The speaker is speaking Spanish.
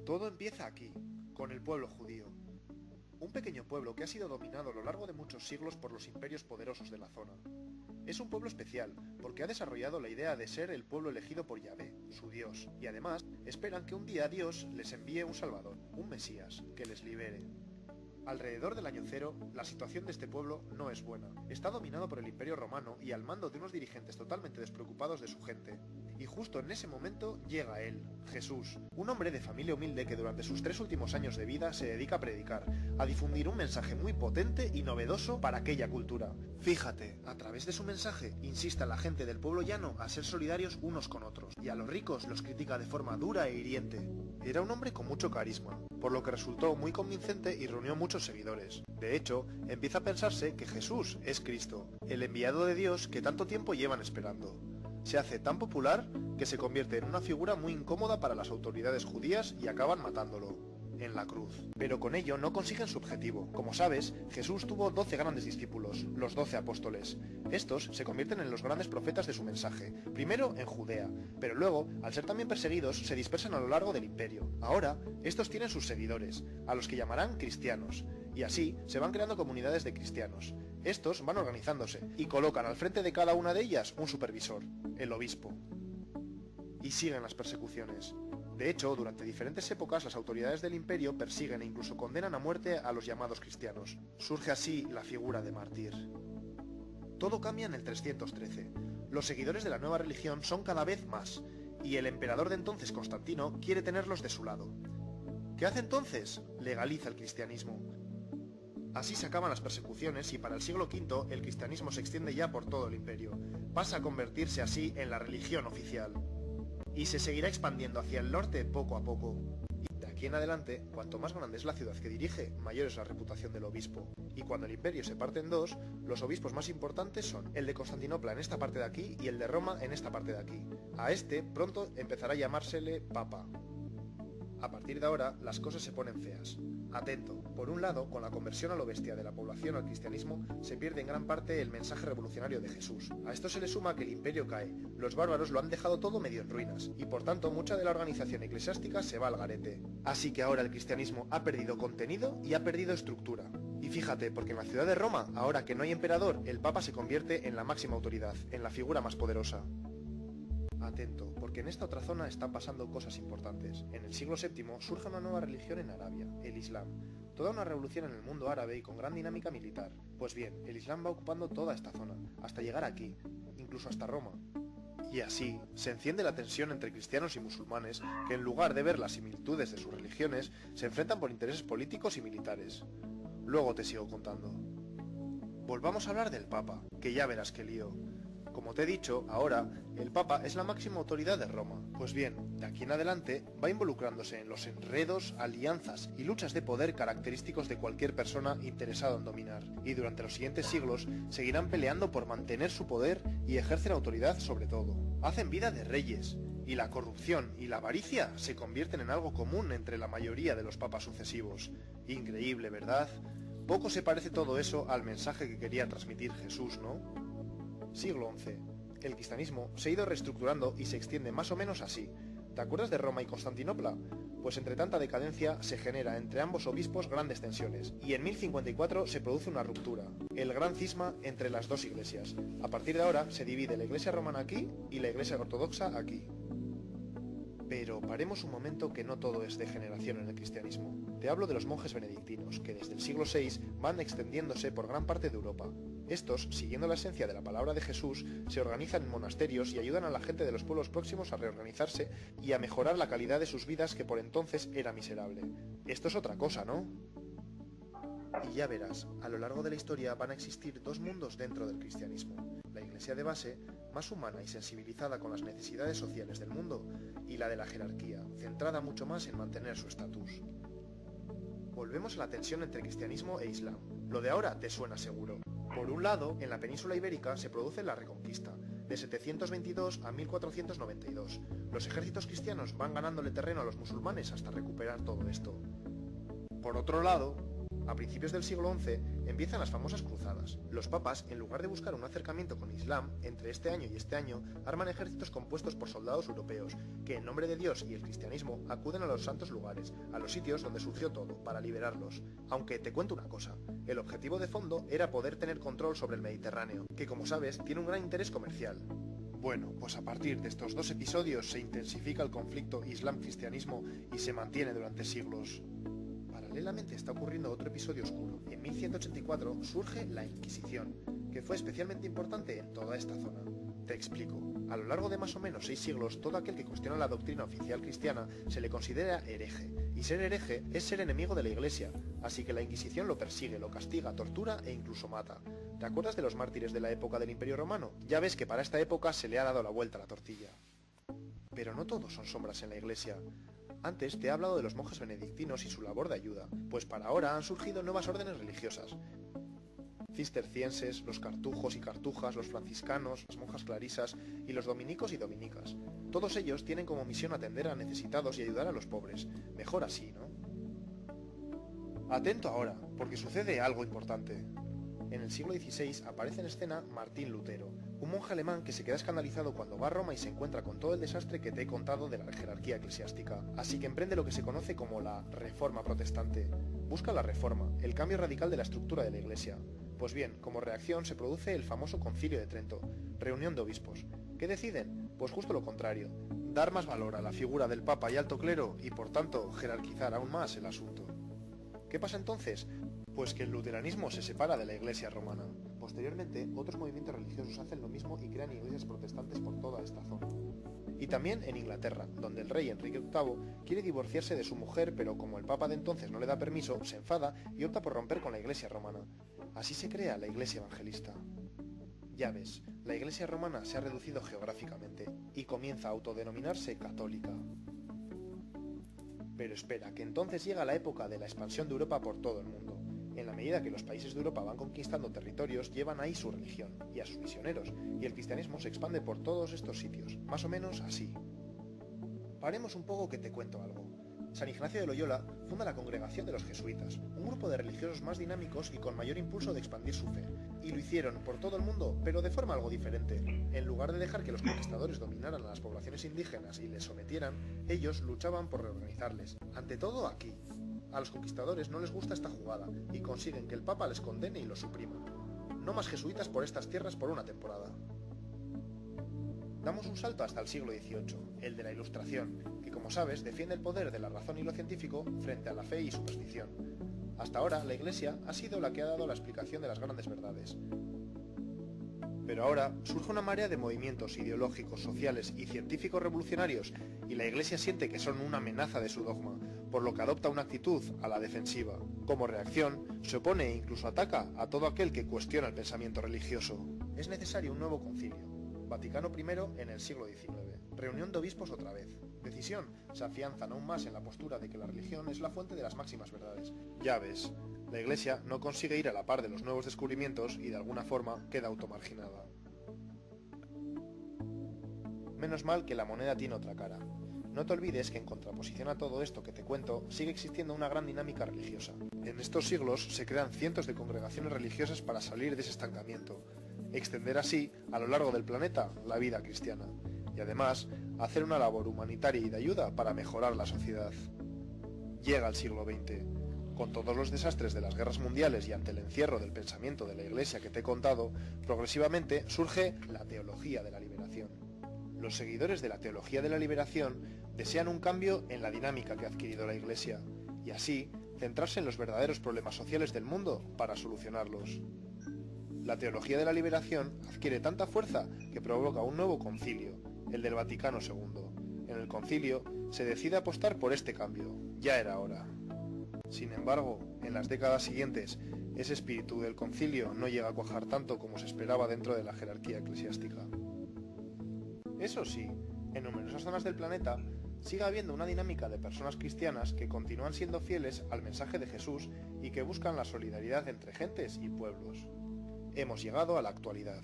Todo empieza aquí, con el pueblo judío. Un pequeño pueblo que ha sido dominado a lo largo de muchos siglos por los imperios poderosos de la zona. Es un pueblo especial, porque ha desarrollado la idea de ser el pueblo elegido por Yahvé, su Dios, y además esperan que un día Dios les envíe un Salvador, un Mesías, que les libere. Alrededor del año cero, la situación de este pueblo no es buena. Está dominado por el Imperio Romano y al mando de unos dirigentes totalmente despreocupados de su gente. Y justo en ese momento llega él, Jesús, un hombre de familia humilde que durante sus 3 últimos años de vida se dedica a predicar, a difundir un mensaje muy potente y novedoso para aquella cultura. Fíjate, a través de su mensaje insiste a la gente del pueblo llano a ser solidarios unos con otros, y a los ricos los critica de forma dura e hiriente. Era un hombre con mucho carisma, por lo que resultó muy convincente y reunió muchos seguidores. De hecho, empieza a pensarse que Jesús es Cristo, el enviado de Dios que tanto tiempo llevan esperando. Se hace tan popular que se convierte en una figura muy incómoda para las autoridades judías y acaban matándolo, en la cruz. Pero con ello no consiguen su objetivo. Como sabes, Jesús tuvo 12 grandes discípulos, los 12 apóstoles. Estos se convierten en los grandes profetas de su mensaje, primero en Judea, pero luego, al ser también perseguidos, se dispersan a lo largo del imperio. Ahora, estos tienen sus seguidores, a los que llamarán cristianos, y así se van creando comunidades de cristianos. Estos van organizándose y colocan al frente de cada una de ellas un supervisor, el obispo. Y siguen las persecuciones. De hecho, durante diferentes épocas las autoridades del imperio persiguen e incluso condenan a muerte a los llamados cristianos. Surge así la figura de mártir. Todo cambia en el 313. Los seguidores de la nueva religión son cada vez más, y el emperador de entonces, Constantino, quiere tenerlos de su lado. ¿Qué hace entonces? Legaliza el cristianismo. Así se acaban las persecuciones y para el siglo V el cristianismo se extiende ya por todo el imperio. Pasa a convertirse así en la religión oficial. Y se seguirá expandiendo hacia el norte poco a poco. Y de aquí en adelante, cuanto más grande es la ciudad que dirige, mayor es la reputación del obispo. Y cuando el imperio se parte en dos, los obispos más importantes son el de Constantinopla en esta parte de aquí y el de Roma en esta parte de aquí. A este pronto empezará a llamársele Papa. A partir de ahora, las cosas se ponen feas. Atento, por un lado, con la conversión a lo bestia de la población al cristianismo, se pierde en gran parte el mensaje revolucionario de Jesús. A esto se le suma que el imperio cae, los bárbaros lo han dejado todo medio en ruinas, y por tanto mucha de la organización eclesiástica se va al garete. Así que ahora el cristianismo ha perdido contenido y ha perdido estructura. Y fíjate, porque en la ciudad de Roma, ahora que no hay emperador, el Papa se convierte en la máxima autoridad, en la figura más poderosa. Atento, porque en esta otra zona están pasando cosas importantes. En el siglo VII surge una nueva religión en Arabia, el Islam. Toda una revolución en el mundo árabe y con gran dinámica militar. Pues bien, el Islam va ocupando toda esta zona, hasta llegar aquí, incluso hasta Roma. Y así, se enciende la tensión entre cristianos y musulmanes, que en lugar de ver las similitudes de sus religiones, se enfrentan por intereses políticos y militares. Luego te sigo contando. Volvamos a hablar del Papa, que ya verás qué lío. Como te he dicho, ahora, el Papa es la máxima autoridad de Roma. Pues bien, de aquí en adelante, va involucrándose en los enredos, alianzas y luchas de poder característicos de cualquier persona interesada en dominar. Y durante los siguientes siglos, seguirán peleando por mantener su poder y ejercer autoridad sobre todo. Hacen vida de reyes, y la corrupción y la avaricia se convierten en algo común entre la mayoría de los papas sucesivos. Increíble, ¿verdad? Poco se parece todo eso al mensaje que quería transmitir Jesús, ¿no? Siglo XI. El cristianismo se ha ido reestructurando y se extiende más o menos así. ¿Te acuerdas de Roma y Constantinopla? Pues entre tanta decadencia se genera entre ambos obispos grandes tensiones, y en 1054 se produce una ruptura, el gran cisma entre las dos iglesias. A partir de ahora se divide la iglesia romana aquí y la iglesia ortodoxa aquí. Pero paremos un momento que no todo es degeneración en el cristianismo. Te hablo de los monjes benedictinos, que desde el siglo VI van extendiéndose por gran parte de Europa. Estos, siguiendo la esencia de la palabra de Jesús, se organizan en monasterios y ayudan a la gente de los pueblos próximos a reorganizarse y a mejorar la calidad de sus vidas que por entonces era miserable. Esto es otra cosa, ¿no? Y ya verás, a lo largo de la historia van a existir dos mundos dentro del cristianismo. La iglesia de base, más humana y sensibilizada con las necesidades sociales del mundo, y la de la jerarquía, centrada mucho más en mantener su estatus. Volvemos a la tensión entre cristianismo e islam. Lo de ahora te suena seguro. Por un lado, en la península ibérica se produce la Reconquista, de 722 a 1492. Los ejércitos cristianos van ganándole terreno a los musulmanes hasta recuperar todo esto. Por otro lado, a principios del siglo XI empiezan las famosas cruzadas. Los papas, en lugar de buscar un acercamiento con Islam, entre este año y este año, arman ejércitos compuestos por soldados europeos, que en nombre de Dios y el cristianismo acuden a los santos lugares, a los sitios donde surgió todo, para liberarlos. Aunque te cuento una cosa, el objetivo de fondo era poder tener control sobre el Mediterráneo, que como sabes tiene un gran interés comercial. Bueno, pues a partir de estos 2 episodios se intensifica el conflicto Islam-cristianismo y se mantiene durante siglos. Paralelamente está ocurriendo otro episodio oscuro. En 1184 surge la Inquisición, que fue especialmente importante en toda esta zona. Te explico. A lo largo de más o menos 6 siglos, todo aquel que cuestiona la doctrina oficial cristiana se le considera hereje, y ser hereje es ser enemigo de la Iglesia, así que la Inquisición lo persigue, lo castiga, tortura e incluso mata. ¿Te acuerdas de los mártires de la época del Imperio Romano? Ya ves que para esta época se le ha dado la vuelta a la tortilla. Pero no todos son sombras en la Iglesia. Antes te he hablado de los monjes benedictinos y su labor de ayuda, pues para ahora han surgido nuevas órdenes religiosas. Cistercienses, los cartujos y cartujas, los franciscanos, las monjas clarisas y los dominicos y dominicas. Todos ellos tienen como misión atender a necesitados y ayudar a los pobres. Mejor así, ¿no? Atento ahora, porque sucede algo importante. En el siglo XVI aparece en escena Martín Lutero, un monje alemán que se queda escandalizado cuando va a Roma y se encuentra con todo el desastre que te he contado de la jerarquía eclesiástica, así que emprende lo que se conoce como la Reforma Protestante. Busca la reforma, el cambio radical de la estructura de la Iglesia. Pues bien, como reacción se produce el famoso Concilio de Trento, reunión de obispos. ¿Qué deciden? Pues justo lo contrario, dar más valor a la figura del Papa y alto clero y por tanto jerarquizar aún más el asunto. ¿Qué pasa entonces? Pues que el luteranismo se separa de la Iglesia romana. Posteriormente, otros movimientos religiosos hacen lo mismo y crean iglesias protestantes por toda esta zona. Y también en Inglaterra, donde el rey Enrique VIII quiere divorciarse de su mujer, pero como el Papa de entonces no le da permiso, se enfada y opta por romper con la Iglesia romana. Así se crea la Iglesia evangelista. Ya ves, la Iglesia romana se ha reducido geográficamente y comienza a autodenominarse católica. Pero espera, que entonces llega la época de la expansión de Europa por todo el mundo. En la medida que los países de Europa van conquistando territorios, llevan ahí su religión y a sus misioneros, y el cristianismo se expande por todos estos sitios, más o menos así. Paremos un poco que te cuento algo. San Ignacio de Loyola funda la Congregación de los Jesuitas, un grupo de religiosos más dinámicos y con mayor impulso de expandir su fe. Y lo hicieron por todo el mundo, pero de forma algo diferente. En lugar de dejar que los conquistadores dominaran a las poblaciones indígenas y les sometieran, ellos luchaban por reorganizarles. Ante todo aquí. A los conquistadores no les gusta esta jugada y consiguen que el Papa les condene y los suprima. No más jesuitas por estas tierras por una temporada. Damos un salto hasta el siglo XVIII, el de la Ilustración, que como sabes defiende el poder de la razón y lo científico frente a la fe y superstición. Hasta ahora la Iglesia ha sido la que ha dado la explicación de las grandes verdades. Pero ahora surge una marea de movimientos ideológicos, sociales y científicos revolucionarios y la Iglesia siente que son una amenaza de su dogma, por lo que adopta una actitud a la defensiva. Como reacción, se opone e incluso ataca a todo aquel que cuestiona el pensamiento religioso. Es necesario un nuevo concilio. Vaticano I en el siglo XIX. Reunión de obispos otra vez. Decisión, se afianzan aún más en la postura de que la religión es la fuente de las máximas verdades. Ya ves, la Iglesia no consigue ir a la par de los nuevos descubrimientos y de alguna forma queda automarginada. Menos mal que la moneda tiene otra cara. No te olvides que en contraposición a todo esto que te cuento, sigue existiendo una gran dinámica religiosa. En estos siglos se crean cientos de congregaciones religiosas para salir de ese estancamiento, extender así, a lo largo del planeta, la vida cristiana, y además, hacer una labor humanitaria y de ayuda para mejorar la sociedad. Llega el siglo XX. Con todos los desastres de las guerras mundiales y ante el encierro del pensamiento de la Iglesia que te he contado, progresivamente surge la teología de la liberación. Los seguidores de la teología de la liberación desean un cambio en la dinámica que ha adquirido la Iglesia, y así centrarse en los verdaderos problemas sociales del mundo para solucionarlos. La teología de la liberación adquiere tanta fuerza que provoca un nuevo concilio, el del Vaticano II. En el concilio se decide apostar por este cambio, ya era hora. Sin embargo, en las décadas siguientes, ese espíritu del concilio no llega a cuajar tanto como se esperaba dentro de la jerarquía eclesiástica. Eso sí, en numerosas zonas del planeta sigue habiendo una dinámica de personas cristianas que continúan siendo fieles al mensaje de Jesús y que buscan la solidaridad entre gentes y pueblos. Hemos llegado a la actualidad.